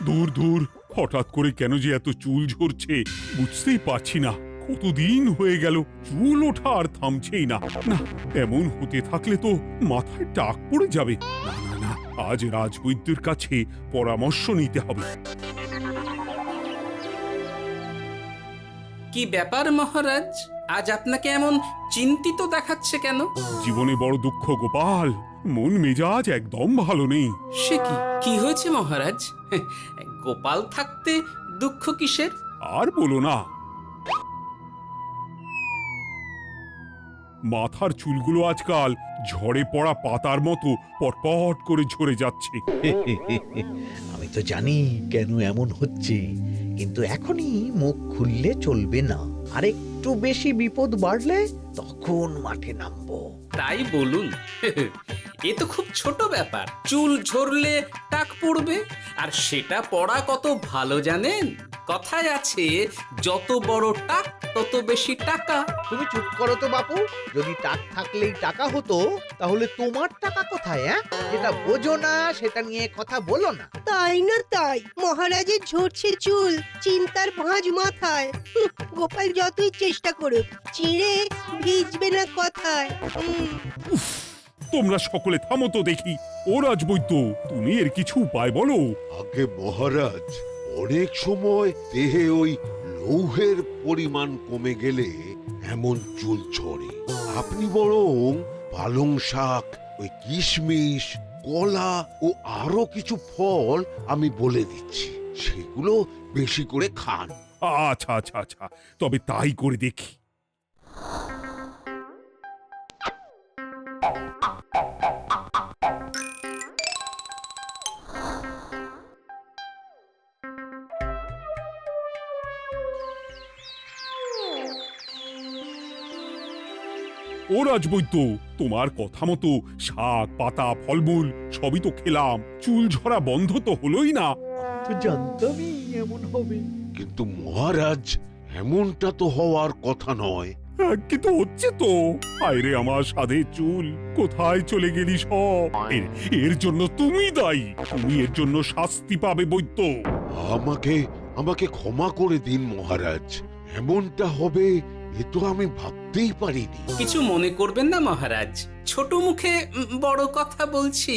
দূর দূর, হঠাৎ করে কেন যে এত চুল ঝরছে বুঝতেই পারছি না। কতদিন হয়ে গেল চুল ওঠা আর থামছেই না। না, এমন হতে থাকলে তো মাথায় টাক পড়ে যাবে। না না না, আজ রাজবৈদ্যের কাছে পরামর্শ নিতে হবে। কি ব্যাপার মহারাজ, আজ আপনাকে এমন চিন্তিত দেখাচ্ছে কেন? জীবনে বড় দুঃখ গোপাল, মন মেজাজ একদম ভালো নেই। সে কি কি হয়েছে মহারাজ? গোপাল থাকতে দুঃখ কিসের? আর বলো না, মাথার চুলগুলো আজকাল ঝড়ে পড়া পাতার মতো পটপট করে ঝরে যাচ্ছে। আমি তো জানি কেন এমন হচ্ছে, কিন্তু এখনই মুখ খুললে চলবে না। আর একটু বেশি বিপদ বাড়লে তখন মাঠে নামবো। তাই বলুন। এ তো খুব ছোট ব্যাপার। চুল ঝরলে টাক পড়বে, আর সেটা পড়া কত ভালো জানেন? কথায় আছে, যত বড় টাক তত বেশি টাকা। তুমি চুপ করো তো বাপু। যদি টাক থাকলেই টাকা হতো, তাহলে তোমার টাকা কোথায়? যেটা বোঝো না সেটা নিয়ে কথা বলো না। তাই না তাই, মহারাজের ঝরছে চুল, চিন্তার ভাঁজ মাথায়। গোপাল যতই চেষ্টা করুক, চিড়ে ভিজবে না কথায়। তোমরা সকলে থামো তো দেখি। ও রাজবৈদ্য, তুমি এর কিছু উপায় বলো। আগে মহারাজ, অনেক সময় দেহে ওই লৌহের পরিমাণ কমে গেলে এমন চুল ঝরে। আপনি বরং পালং শাক, ওই কিশমিশ, কলা ও আরো কিছু ফল আমি বলে দিচ্ছি, সেগুলো বেশি করে খান। আচ্ছা আচ্ছা আচ্ছা, তবে তাই করে দেখি। ও রাজবৈদ্য, তোমার কথা মতো শাক পাতা ফলমূল সবই তো খেলাম, চুল ঝরা বন্ধ তো হলোই না। তো জানতামই এমন হবে। কিন্তু মহারাজ, এমনটা তো হওয়ার কথা নয়। কিন্তু হচ্ছে তো। আরে আমার সাধে চুল, কোথায় চলে গেলি সব? এর জন্য তুমি দায়ী। তুমি এর জন্য শাস্তি পাবে বৈদ্য। আমাকে আমাকে ক্ষমা করে দিন মহারাজ, এমনটা হবে এ তো আমি ভাবতেই পারিনি। কিছু মনে করবেন না মহারাজ, ছোট মুখে বড় কথা বলছি।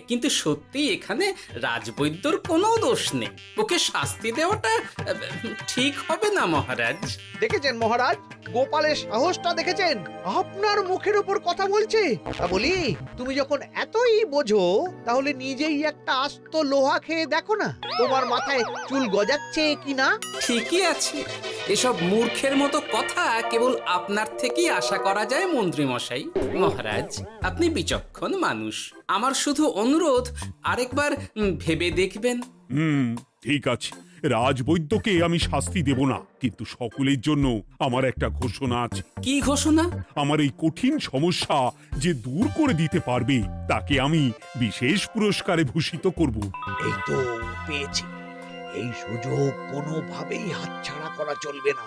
কিন্তু সত্যি এখানে রাজবৈদ্যর কোনো দোষ নেই। ওকে শাস্তি দেওয়াটা ঠিক হবে না মহারাজ। দেখেছেন মহারাজ, গোপালের সাহসটা দেখেছেন? আপনার মুখের উপর কথা বলছে। তা বলি, তুমি যখন এতই বোঝো, তাহলে নিজেই একটা আস্ত লোহা খেয়ে দেখো না, তোমার মাথায় চুল গজাচ্ছে কিনা। ঠিকই আছে, এসব মূর্খের মতো কথা কেবল আপনার থেকেই আশা করা যায় মন্ত্রী মশাই। মহারাজ, আপনি বিচক্ষণ মানুষ। আমার শুধু অনুরোধ, আরেকবার ভেবে দেখবেন। ঠিক আছে, রাজবৈদ্যকে আমি শাস্তি দেব না, কিন্তু সকলের জন্য আমার একটা ঘোষণা আছে। কি ঘোষণা? আমার এই কঠিন সমস্যা যে দূর করে দিতে পারবে, তাকে আমি বিশেষ পুরস্কারে ভূষিত করব। এই তো পেয়েছি। এই সুযোগ কোনোভাবেই হাতছাড়া করা চলবে না।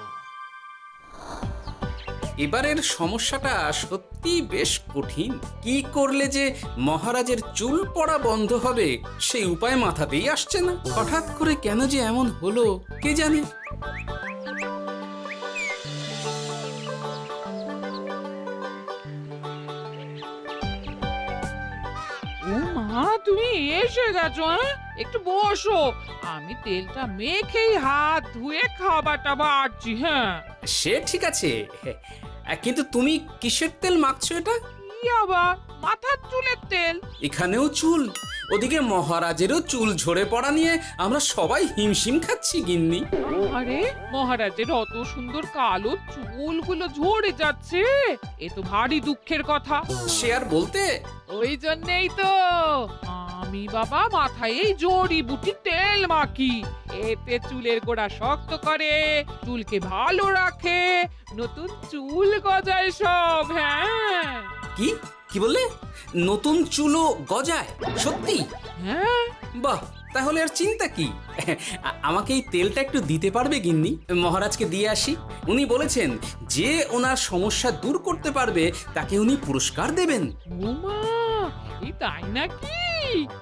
এবারের সমস্যাটা সত্যি বেশ কঠিন। কি করলে যে মহারাজের চুল পড়া বন্ধ হবে সেই উপায় মাথাতেই আসছে না। হঠাৎ করে কেন যে এমন হলো কে জানে। ও মা, তুমি এসে গেছো? একটু বসো, আমি তেলটা মেখেই হাত ধুয়ে খাবারটা বাড়ছি। হ্যাঁ, সে ঠিক আছে, কিন্তু তুমি কিসের তেল মাখছো এটা? কি আবার মাথার চুলের তেল? এখানেও চুল, ওদিকে মহারাজেরও চুল ঝরে পড়া নিয়ে আমরা সবাই হিমশিম খাচ্ছি গিন্নি। আরে, মহারাজের অত সুন্দর কালো চুলগুলো ঝরে যাচ্ছে, এ তো ভারী দুঃখের কথা। সে আর বলতে। ওই জন্যই তো আমি বাবা মাথায় এই জড়িবুটি তেল মাখি। এতে চুলের গোড়া শক্ত করে, চুলকে ভালো রাখে, নতুন চুল গজায় সব। হ্যাঁ। কি কি বললে? নতুন চুলও গজায়? সত্যি? হ্যাঁ, বাহ, তাহলে আর চিন্তা কি? আমাকে এই তেলটা একটু দিতে পারবে গিন্নি? মহারাজকে দিয়ে আসি। উনি বলেছেন যে ওনার সমস্যা দূর করতে পারবে তাকে উনি পুরস্কার দেবেন। ওমা, এই তাই নাকি?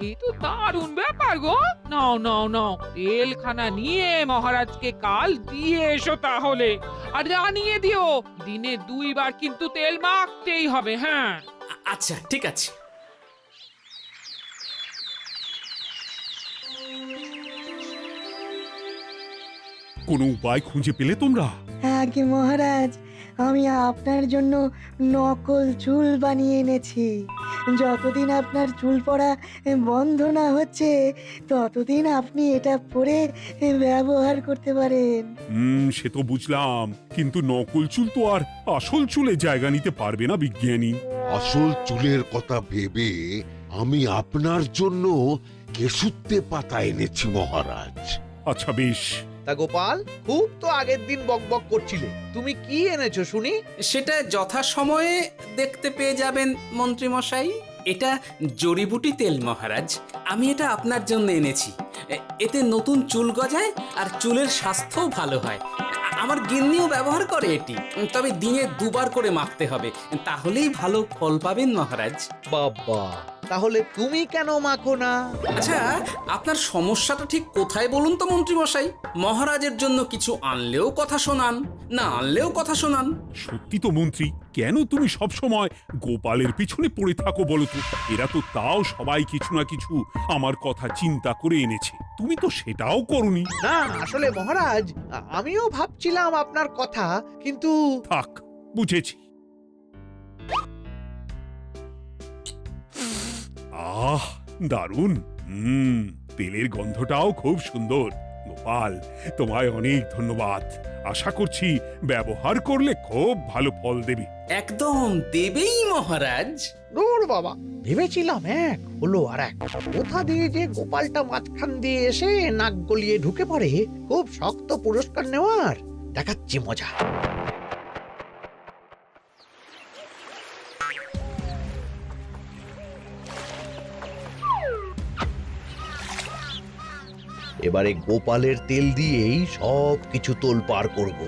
এ তো দারুণ ব্যাপার গো। নাও নাও নাও, তেলখানা নিয়ে মহারাজকে কাল দিয়ে এসো তাহলে। আর জানিয়ে দিও, দিনে 2 বার কিন্তু তেল মাখতেই হবে। হ্যাঁ, আচ্ছা, ঠিক আছে। কোনো উপায় খুঁজে পেলে তোমরা? আগে মহারাজ, আমি আপনার জন্য নকল চুল বানিয়ে এনেছি। যতদিন আপনার চুল পড়া বন্ধ না হচ্ছে ততদিন আপনি এটা পরে ব্যবহার করতে পারেন। সে তো বুঝলাম, কিন্তু নকল চুল তো আর আসল চুলে জায়গা নিতে পারবে না বিজ্ঞানী। আসল চুলের কথা ভেবে আমি আপনার জন্য কেশুত্তে পাতা এনেছি মহারাজ। আচ্ছা বেশ। তা গোপাল, খুব তো আগের দিন বকবক করছিলে, তুমি কি এনেছো শুনি? সেটা যথাসময়ে দেখতে পেয়ে যাবেন মন্ত্রী মশাই। এটা জড়িবুটি তেল মহারাজ। আমি এটা আপনার জন্য এনেছি। এতে নতুন চুল গজায় আর চুলের স্বাস্থ্যও ভালো হয়। আমার গিন্নিও ব্যবহার করে এটি, তবে দিনে 2 বার করে মাখতে হবে, তাহলেই ভালো ফল পাবেন মহারাজ। বাবা, তাহলে তুমি কেন মাখো না? আচ্ছা, আপনার সমস্যাটা ঠিক কোথায় বলুন তো মন্ত্রী মশাই? মহারাজের জন্য কিছু আনলেও কথা শোনান, না আনলেও কথা শোনান। সত্যি তো মন্ত্রী, কেন তুমি সব সময় গোপালের পিছনে পড়ে থাকো বলো তো? এরা তো তাও সবাই কিছু না কিছু আমার কথা চিন্তা করে এনেছে, তুমি তো সেটাও করনি। না, আসলে মহারাজ, আমিও ভাবছিলাম আপনার কথা, কিন্তু থাক, বুঝেছি। আহ, দারুণ। তেলের গন্ধটাও খুব সুন্দর। গোপাল, তোমায় অনেক ধন্যবাদ। আশা করছি ব্যবহার করলে খুব ভালো ফল দেবে। একদম দেবেই মহারাজ। দূর বাবা, ভেবেছিলাম এক, হলো আর এক। কোথা দিয়ে যে গোপালটা মাঝখান দিয়ে এসে নাক গলিয়ে ঢুকে পড়ে, খুব শক্ত পুরস্কার নেওয়ার। দেখাচ্ছি মজা। এবারে গোপালের তেল দিয়েই সব কিছু তোলপাড় করব।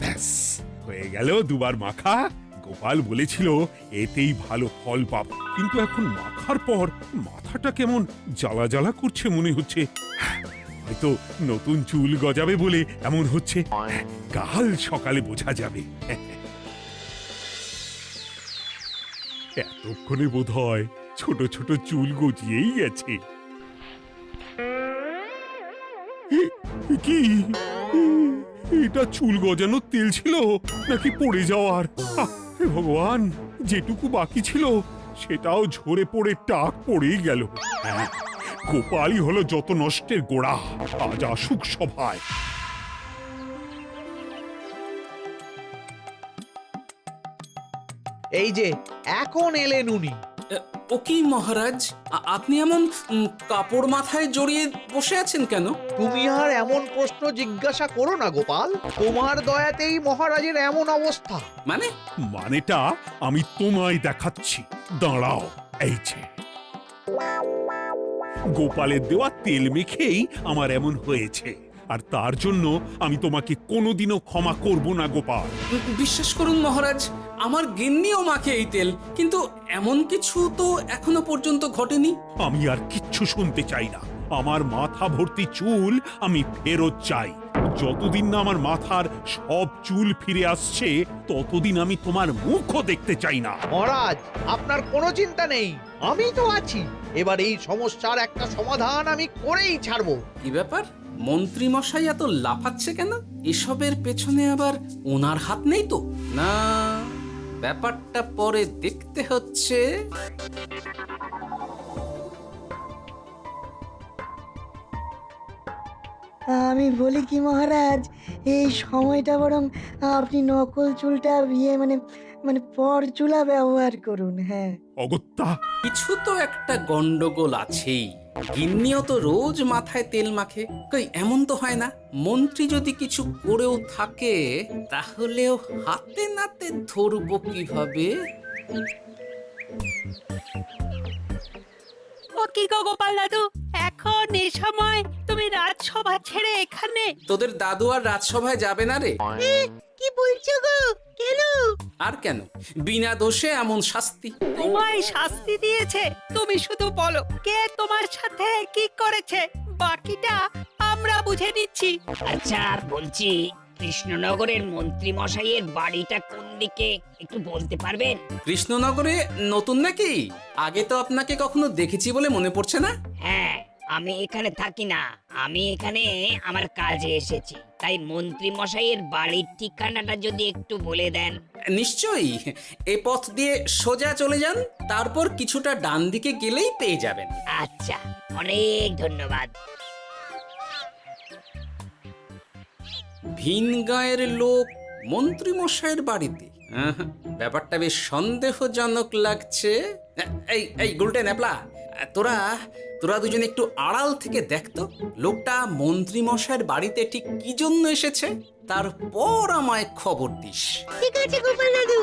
ব্যাস, হয়ে গেল 2 বার মাখা। গোপাল বলেছিল এতেই ভালো ফল পাবো, কিন্তু এখন মাখার পর মাথাটা কেমন জ্বালা জ্বালা করছে মনে হচ্ছে। হয়তো নতুন চুল গজাবে বলে এমন হচ্ছে। কাল সকালে বোঝা যাবে। এতক্ষণে বোধহয় ছোট ছোট চুল গজিয়েই গেছে। কি এটা চুল গজানোর তেল ছিল নাকি পড়ে যাওয়ার? হে ভগবান, যেটুকু বাকি ছিল সেটাও ঝরে পড়ে টাক পড়েই গেল। হ্যাঁ, গোপালই হলো যত নষ্টের গোড়া। আজ আসুক সভায়। এই যে এখন এলেন উনি। ও কি মহারাজ, আপনি এমন কাপড় মাথায় জড়িয়ে বসে আছেন কেন? তুমি আর এমন প্রশ্ন জিজ্ঞাসা করো না গোপাল, তোমার দয়াতেই মহারাজের এমন অবস্থা। মানেটা আমি তোমায় দেখাচ্ছি, দাঁড়াও। এই যে গোপালের দেওয়া তেল মেখেই আমার এমন হয়েছে, আর তার জন্য আমি তোমাকে কোনোদিনও ক্ষমা করব না গোপাল। বিশ্বাস করুন মহারাজ, আমার গিন্নিও মাখে এই তেল, কিন্তু এমন কিছু তো এখনো পর্যন্ত ঘটেনি। আমি আর কিচ্ছু শুনতে চাই না। আমার মাথা ভর্তি চুল আমি ফেরত চাই। যতদিন না আমার মাথার সব চুল ফিরে আসছে ততদিন আমি তোমার মুখও দেখতে চাই না। মহারাজ, আপনার কোনো চিন্তা নেই, আমি তো আছি। এবার এই সমস্যার একটা সমাধান আমি করেই ছাড়বো। কি ব্যাপার, মন্ত্রী মশাই এত লাফাচ্ছে কেন? এসবের পেছনে আবার ওনার হাত নেই তো? না, ব্যাপারটা পরে দেখতে হচ্ছে। আমি বলি কি মহারাজ, এই সময়টা বরং আপনি নকল চুলটা মানে মানে পরচুলা ব্যবহার করুন। হ্যাঁ, অগত্যা কিছু তো একটা গন্ডগোল আছেই। গিন্নিও তো রোজ মাথায় তেল মাখে, কই এমন তো হয় না। মন্ত্রী যদি কিছু করেও থাকে তাহলেও হাতে নাতে ধরবো কিভাবে? ও কি গো গোপাল দাদু, এখন এই সময় তুমি রাজসভা ছেড়ে এখানে? তোদের দাদু আর রাজসভায় যাবে না রে? কি বলছো গো? কেন? আর কেন, বিনা দোষে এমন শাস্তি। তোমায় শাস্তি দিয়েছে, তুমি শুধু বলো কে তোমার সাথে কি করেছে, বাকিটা আমরা বুঝে নিচ্ছি। আচ্ছা বলছি, কৃষ্ণনগরের মন্ত্রী মশাইয়ের বাড়িটা কোন দিকে একটু বলতে পারবেন? কৃষ্ণনগরে নতুন নাকি? আগে তো আপনাকে কখনো দেখেছি বলে মনে পড়ছে না। হ্যাঁ, আমি এখানে থাকি না, আমি এখানে আমার কাজে এসেছি, তাই মন্ত্রী মশাইয়ের বাড়ির ঠিকানাটা যদি একটু বলে দেন। নিশ্চয়ই, এ পথ দিয়ে সোজা চলে যান, তারপর কিছুটা ডান দিকে গেলেই পেয়ে যাবেন। আচ্ছা, অনেক ধন্যবাদ। ভিন গাঁয়ের লোক মন্ত্রী মশাইয়ের বাড়িতে, ব্যাপারটা বেশ সন্দেহজনক লাগছে। এই এই গুলটে ন্যাপলা, তোরা তোরা দুজন একটু আড়াল থেকে দেখতো লোকটা মন্ত্রী মশাইয়ের বাড়িতে ঠিক কি জন্য এসেছে, তারপর আমায় খবর দিস। ঠিক আছে গোপাল দাদু।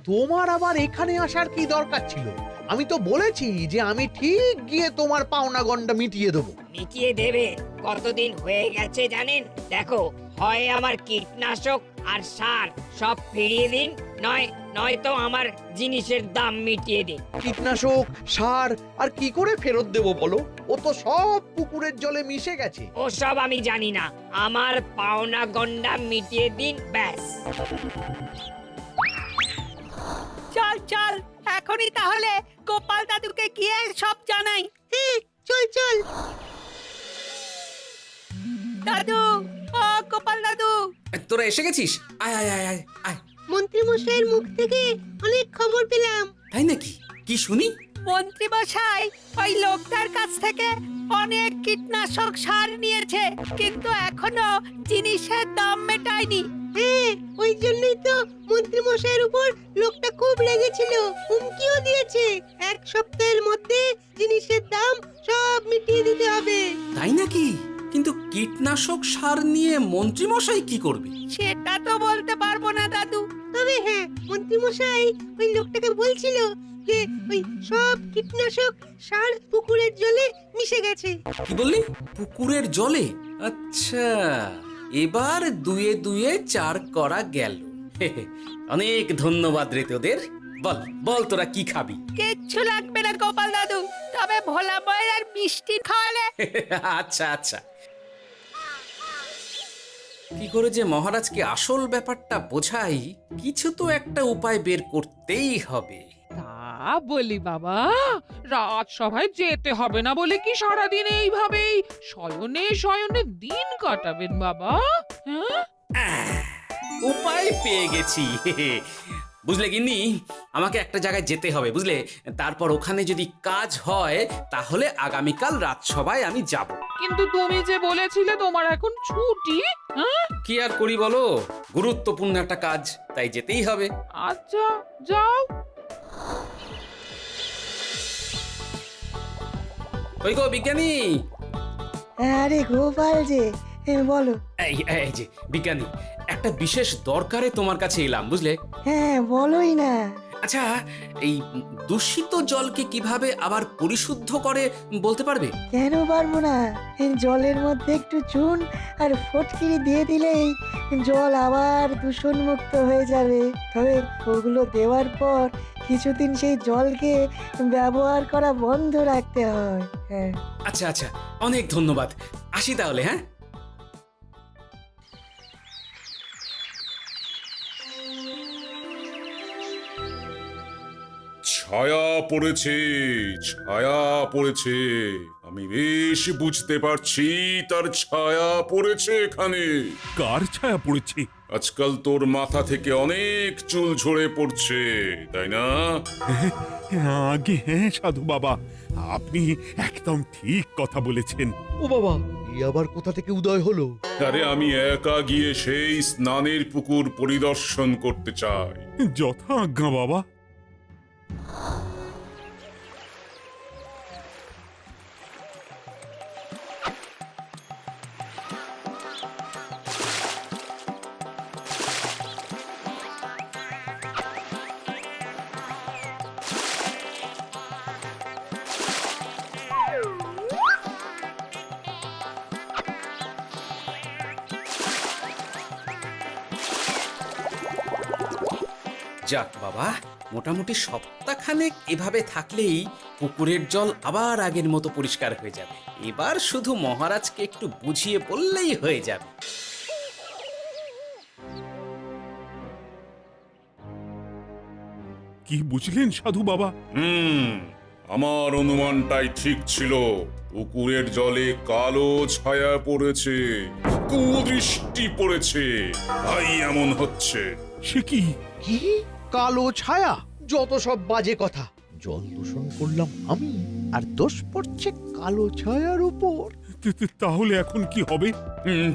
তোমার আবার এখানে আসার কি দরকার ছিল? আমি তো বলেছি যে আমি ঠিক গিয়ে তোমার পাওনা গন্ডা মিটিয়ে দেবো। মিটিয়ে দেবে? কতদিন হয়ে গেছে জানেন? দেখো, হয় আমার কীটনাশক আর সার সব ফিরিয়ে দিন, নয়তো আমার জিনিসের দাম মিটিয়ে দিন। কীটনাশক, সার আর কি করে ফেরত দেবো বলো? ও তো সব পুকুরের জলে মিশে গেছে। ওসব আমি জানি না, আমার পাওনা গন্ডা মিটিয়ে দিন, ব্যাস। চল চল, এখনই তাহলে গোপাল দাদুকে গিয়ে সব জানাই। হ্যাঁ, চল চল। দাদু, ও গোপাল দাদু। তোরা এসে গেছিস? আয় আয় আয় আয় আয়। মন্ত্রী মশাইয়ের মুখ থেকে অনেক খবর পেলাম। তাই নাকি? কি শুনি? মন্ত্রী মশাই ওই লোকটার কাছ থেকে অনেক কীটনাশক সার নিয়েছে, কিন্তু এখনো জিনিসের দাম মেটায়নি। হ্যাঁ, ওই জন্যই তো মন্ত্রী মশাইয়ের উপর লোকটা খুব রেগেছিল, হুমকিও দিয়েছে 1 সপ্তাহের মধ্যে জিনিসের দাম সব মিটিয়ে দিতে হবে। তাই নাকি? কিন্তু কীটনাশক সার নিয়ে মন্ত্রী মশাই কি করবে? সেটা তো বলতে পারবো না দাদু। তবে হ্যাঁ, মন্ত্রী মশাই ওই লোকটাকে বলছিল যে ওই সব কীটনাশক সার পুকুরের জলে মিশে গেছে। কি বললি? পুকুরের জলে? আচ্ছা, এবার দুয়ে দুয়ে 4 করা গেল। অনেক ধন্যবাদ রে তোদের। বল বল, তোরা কি খাবি? কিচ্ছু লাগবে না গোপাল দাদু, তবে ভোলা ময়ের আর মিষ্টি খাওয়ালে। আচ্ছা আচ্ছা। কি করে যে মহারাজকে আসল ব্যাপারটা বোঝাই, কিছু তো একটা উপায় বের করতেই হবে। তা বলি বাবা, রাজসভায় যেতে হবে না বলে কি সারাদিন এইভাবেই শয়নে শয়নে দিন কাটাবেন বাবা? হ্যাঁ, উপায় পেয়ে গেছি। বুঝলে গিন্নি, আমাকে একটা জায়গায় যেতে হবে, বুঝলে? তারপর ওখানে যদি কাজ হয় তাহলে আগামীকাল রাজসভায় আমি যাব। কিন্তু তুমি যে বলেছিলে তোমার এখন ছুটি। হ্যাঁ, কি আর করি বলো, গুরুত্বপূর্ণ একটা কাজ, তাই যেতেই হবে। আচ্ছা যাও। ওই গো বিজ্ঞানী, আরে গোপাল যে, বলো। এই যে বিজ্ঞানী, একটা বিশেষ দরকারে তোমার কাছে এলাম, বুঝলে? হ্যাঁ, বলোই না। আচ্ছা, এই দূষিত জলকে কিভাবে আবার পরিশুদ্ধ করে বলতে পারবে? কেন পারবো না? জলের মধ্যে একটু চুন আর ফটকিরি দিয়ে দিলেই জল আবার দূষণমুক্ত হয়ে যাবে। তবে ওগুলো দেওয়ার পর কিছুদিন সেই জলকে ব্যবহার করা বন্ধ রাখতে হয়। হ্যাঁ। আচ্ছা আচ্ছা, অনেক ধন্যবাদ, আসি তাহলে। হ্যাঁ, ছায়া পড়েছে, ছায়া পড়েছে, আমি বেশ বুঝতে পারছি তার ছায়া পড়েছে এখানে। কার ছায়া পড়েছে? আজকাল তোর মাথা থেকে অনেক চুল ঝরে পড়ছে, তাই না? আগে হ্যাঁ সাধু বাবা, আপনি একদম ঠিক কথা বলেছেন। ও বাবা, এই আবার কোথা থেকে উদয় হলো? আরে আমি একা গিয়ে সেই স্নানের পুকুর পরিদর্শন করতে চাই। যথা আজ্ঞা বাবা। যাক বাবা, মোটামুটি সপ্তাহখানেক এভাবে থাকলেই পুকুরের জল আবার আগের মতো পরিষ্কার হয়ে যাবে। এবার শুধু মহারাজকে একটু বুঝিয়ে বললেই হয়ে যাবে। কি বুঝলেন সাধু বাবা? আমার অনুমানটাই ঠিক ছিল। পুকুরের জলে কালো ছায়া পড়েছে, কুদৃষ্টি পড়েছে, তাই এমন হচ্ছে। সে কি? কি কালো ছায়া? যত সব বাজে কথা। জল দূষণ করলাম আমি, আর দোষ পড়ছে কালো ছায়ার উপর। তাহলে এখন কি হবে?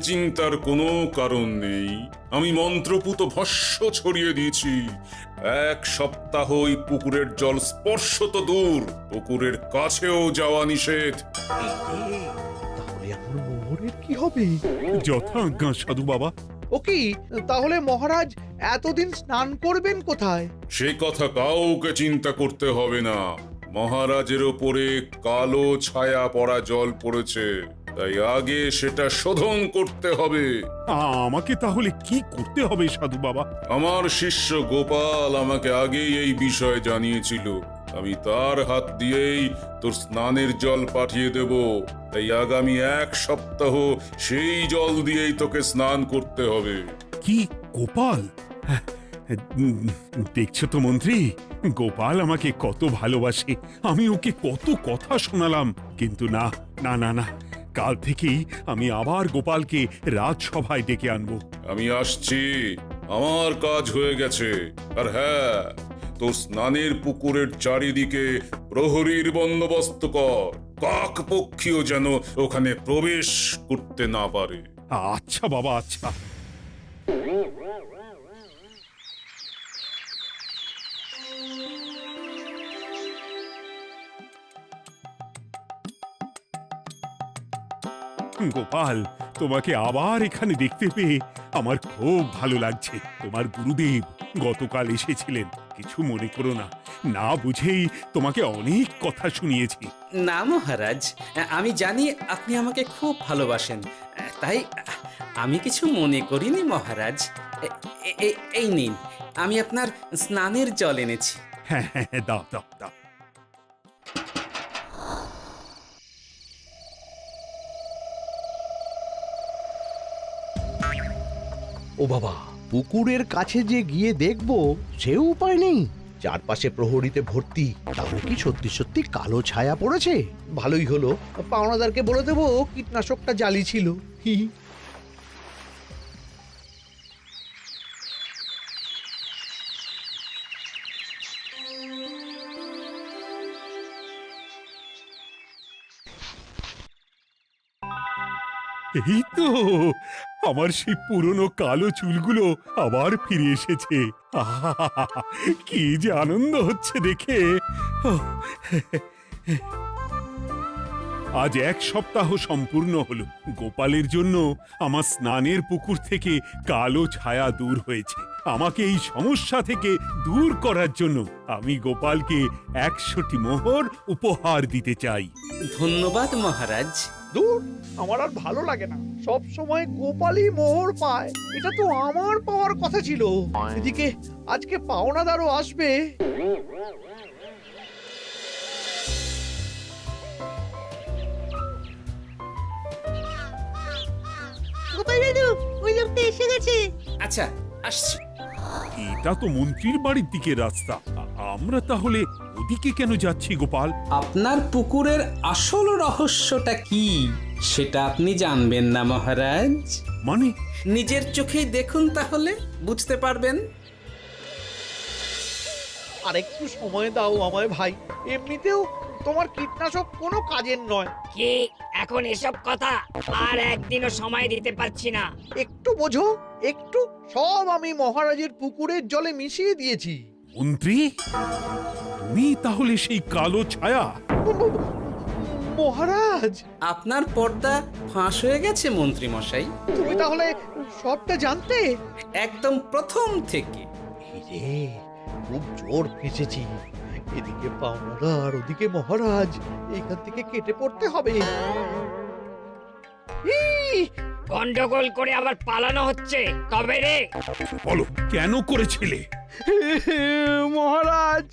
চিন্তার কোনো কারণ নেই। আমি মন্ত্রপুত ভস্য ছড়িয়ে দিয়েছি। 1 সপ্তাহ ওই পুকুরের জল স্পর্শ তো দূর, পুকুরের কাছেও যাওয়া নিষেধ। তাহলে আমার মোহরের কি হবে? যথা আজ্ঞা সাধু বাবা। ও কি, তাহলে মহারাজ এতদিন স্নান করবেন কোথায়? সে কথা কাউকে চিন্তা করতে হবে না। মহারাজের ওপরে কালো ছায়া পড়া জল পড়েছে, তাই আগে সেটা শোধন করতে হবে। আমাকে তাহলে কি করতে হবে সাধু বাবা? আমার শিষ্য গোপাল আমাকে আগেই এই বিষয় জানিয়েছিল। আমি তার হাত দিয়েই তোর স্নানের জল পাঠিয়ে দেব। তাই আগামী 1 সপ্তাহ সেই জল দিয়েই তোকে স্নান করতে হবে। কি গোপাল? দেখছো তো মন্ত্রী, গোপাল আমাকে কত ভালোবাসে। আমি ওকে কত কথা শোনালাম, কিন্তু না না না না, কাল থেকেই আমি আবার গোপালকে রাজসভায় ডেকে আনবো। আমি আসছি, আমার কাজ হয়ে গেছে। আর হ্যাঁ, তোর স্নানের পুকুরের চারিদিকে প্রহরীর বন্দোবস্ত কর। কাক পক্ষীও যেন ওখানে প্রবেশ করতে না পারে। আচ্ছা বাবা, আচ্ছা। গোপাল, তোমাকে আবার এখানে দেখতে পেয়ে আমার খুব ভালো লাগছে। তোমার গুরুদেব গতকাল এসেছিলেন, কিছু মনে করো না। না বুঝেই তোমাকে অনেক কথা শুনিয়েছি। না মহারাজ, আমি জানি আপনি আমাকে খুব ভালোবাসেন, তাই আমি কিছু মনে করিনি মহারাজ। এই নিন, আমি আপনার স্নানের জল এনেছি। হ্যাঁ হ্যাঁ, দাও দাও দাও। ও বাবা, পুকুরের কাছে যে গিয়ে দেখবো সে উপায় নেই। চারপাশে প্রহরীতে ভর্তি, তাহলে কি সত্যি সত্যি কালো ছায়া পড়েছে? ভালোই হলো, পাওনাদারকে বলে দেবো কীটনাশকটা জালি ছিল। হি হি। এই তো আমার সেই পুরনো কালো চুলগুলো আবার ফিরে এসেছে। আহা, কি যে আনন্দ হচ্ছে দেখে। আজ 1 সপ্তাহ সম্পূর্ণ হলো। গোপালের জন্য আমার স্নানের পুকুর থেকে কালো ছায়া দূর হয়েছে। আমাকে এই সমস্যা থেকে দূর করার জন্য আমি গোপালকে 100টি মোহর উপহার দিতে চাই। ধন্যবাদ মহারাজ। দূর, আমার আর ভালো লাগে না। সব সময় গোপালই মোহর পায়, এটা তো আমার পাওয়ার কথা ছিল। এদিকে আজকে পাওনাদারও আসবে। গোপাল দাদু, ওই লোকটা এসে গেছে। আচ্ছা, আসছি। এটা তো মন্ত্রীর বাড়ির দিকে রাস্তা। আমরা তাহলে ওদিকে কেন যাচ্ছি গোপাল? আপনার পুকুরের আসল রহস্যটা কি সেটা আপনি জানবেন না মহারাজ? মানে? নিজের চোখেই দেখুন, তাহলে বুঝতে পারবেন। আর একটু সময় দাও আমায় ভাই, এমনিতেও তোমার কীটনাশক কোনো কাজের নয়। কি এখন এসব কথা আর একদিনও সময় দিতে পারছি না। একটু বোঝো, একটু। সব আমি মহারাজের পুকুরের জলে মিশিয়ে দিয়েছি। মন্ত্রী, তুমি তাহলে সেই কালো ছায়া? মহারাজ, আপনার পর্দা ফাঁস হয়ে গেছে মন্ত্রী মশাই। তুমি তাহলে সবটা জানতে? একদম প্রথম থেকে। রে, খুব জোর ফেঁসেছি। এদিকে পাওনাদার, ওদিকে মহারাজ, এইখান থেকে কেটে পড়তে হবে। গন্ডগোল করে আবার পালানো হচ্ছে তবে রে। বলো, কেন করেছিলে? মহারাজ,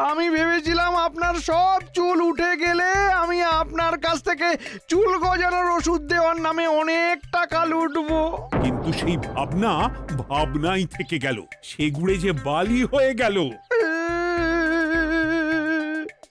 আমি ভেবেছিলাম আপনার সব চুল উঠে গেলে আমি আপনার কাছ থেকে চুল গজানোর ওষুধ দেওয়ার নামে অনেক টাকা লুটবো। কিন্তু সেই ভাবনা ভাবনাই থেকে গেল, সেগুড়ে যে বালি হয়ে গেল।